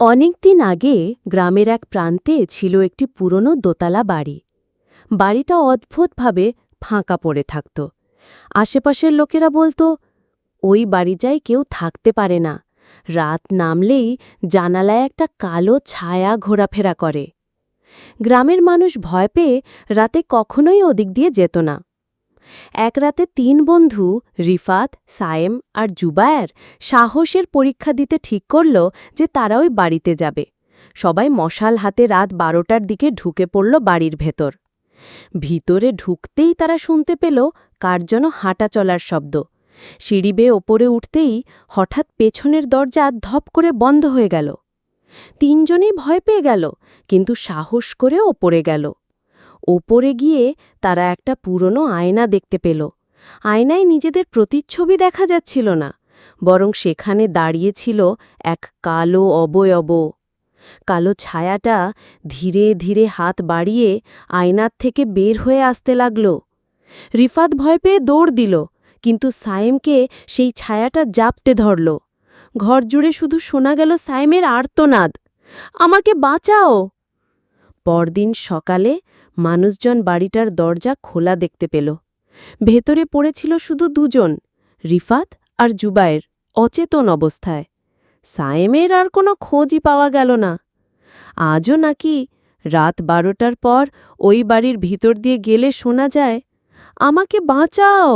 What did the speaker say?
অনেকদিন আগে গ্রামের এক প্রান্তে ছিল একটি পুরনো দোতলা বাড়ি। বাড়িটা অদ্ভুতভাবে ফাঁকা পড়ে থাকত। আশেপাশের লোকেরা বলতো, ওই বাড়িটায় কেউ থাকতে পারে না, রাত নামলেই জানালায় একটা কালো ছায়া ঘোরাফেরা করে। গ্রামের মানুষ ভয় পেয়ে রাতে কখনোই ওদিক দিয়ে যেত না। এক রাতে ৩ বন্ধু রিফাত, সায়েম আর জুবায়ের সাহসের পরীক্ষা দিতে ঠিক করল যে তারা ওই বাড়িতে যাবে। সবাই মশাল হাতে রাত ১২টার দিকে ঢুকে পড়ল বাড়ির ভেতর। ভিতরে ঢুকতেই তারা শুনতে পেল কার যেন হাঁটা চলার শব্দ। সিঁড়ি বেয়ে ওপরে উঠতেই হঠাৎ পেছনের দরজা ধপ করে বন্ধ হয়ে গেল। ৩ জনেই ভয় পেয়ে গেল, কিন্তু সাহস করে ওপরে গেল। ওপরে গিয়ে তারা একটা পুরনো আয়না দেখতে পেল। আয়নায় নিজেদের প্রতিচ্ছবি দেখা যাচ্ছিল না, বরং সেখানে দাঁড়িয়েছিল এক কালো অবয়ব। কালো ছায়াটা ধীরে ধীরে হাত বাড়িয়ে আয়নার থেকে বের হয়ে আসতে লাগল। রিফাত ভয় পেয়ে দৌড় দিল, কিন্তু সায়েমকে সেই ছায়াটা জাপটে ধরল। ঘর জুড়ে শুধু শোনা গেল সায়েমের আর্তনাদ, আমাকে বাঁচাও। পরদিন সকালে মানুষজন বাড়িটার দরজা খোলা দেখতে পেল। ভেতরে পড়েছিল শুধু ২ জন, রিফাত আর জুবায়ের, অচেতন অবস্থায়। সায়েমের আর কোনো খোঁজই পাওয়া গেল না। আজও নাকি রাত ১২টার পর ওই বাড়ির ভিতর দিয়ে গেলে শোনা যায়, আমাকে বাঁচাও।